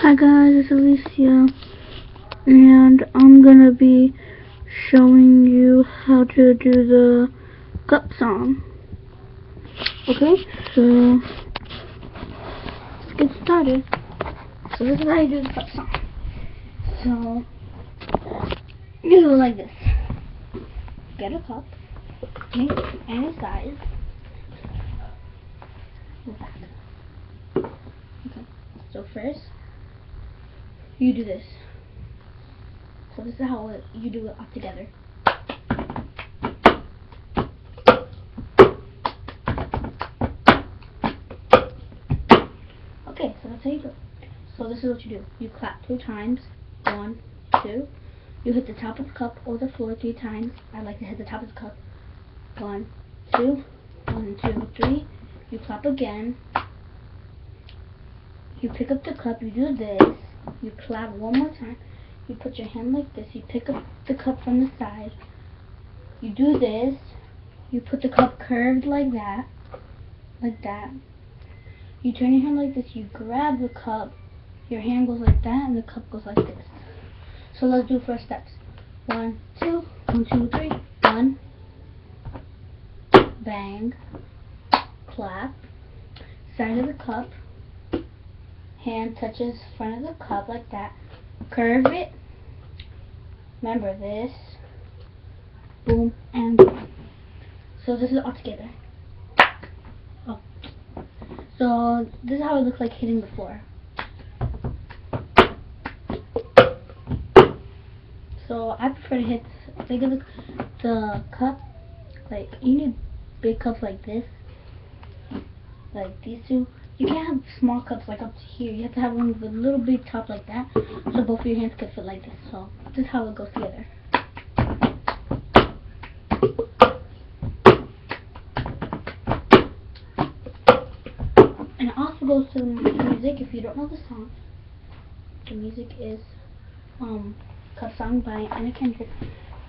Hi guys, it's Alicia, and I'm gonna be showing you how to do the cup song. Okay, so let's get started. So this is how you do the cup song. So you do it like this. Get a cup, okay, any size. Okay, so first you do this. So this is how you do it all together. Okay, so that's how you do it. So this is what you do. You clap 2 times. 1, 2. You hit the top of the cup or the floor 3 times. I like to hit the top of the cup. 1, 2. 1, 2, 3. You clap again. You pick up the cup. You do this. You clap one more time. You put your hand like this. You pick up the cup from the side. You do this. You put the cup curved like that. Like that. You turn your hand like this. You grab the cup. Your hand goes like that, and the cup goes like this. So let's do first steps. 1, 2, 1, 2, 3. 1, bang, clap, side of the cup, hand touches front of the cup like that. Curve it. Remember this. Boom and boom. So this is all together. Oh. So this is how it looks like hitting the floor. So I prefer to hit the cup, like you need big cups like this, like these two. You can't have small cups like up to here. You have to have one with a little big top like that, so both of your hands can fit like this. So this is how it goes together. And it also goes to the music. If you don't know the song, the music is Cup Song by Anna Kendrick.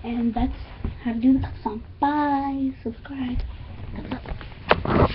And that's how to do the cup song. Bye. Subscribe. That's up.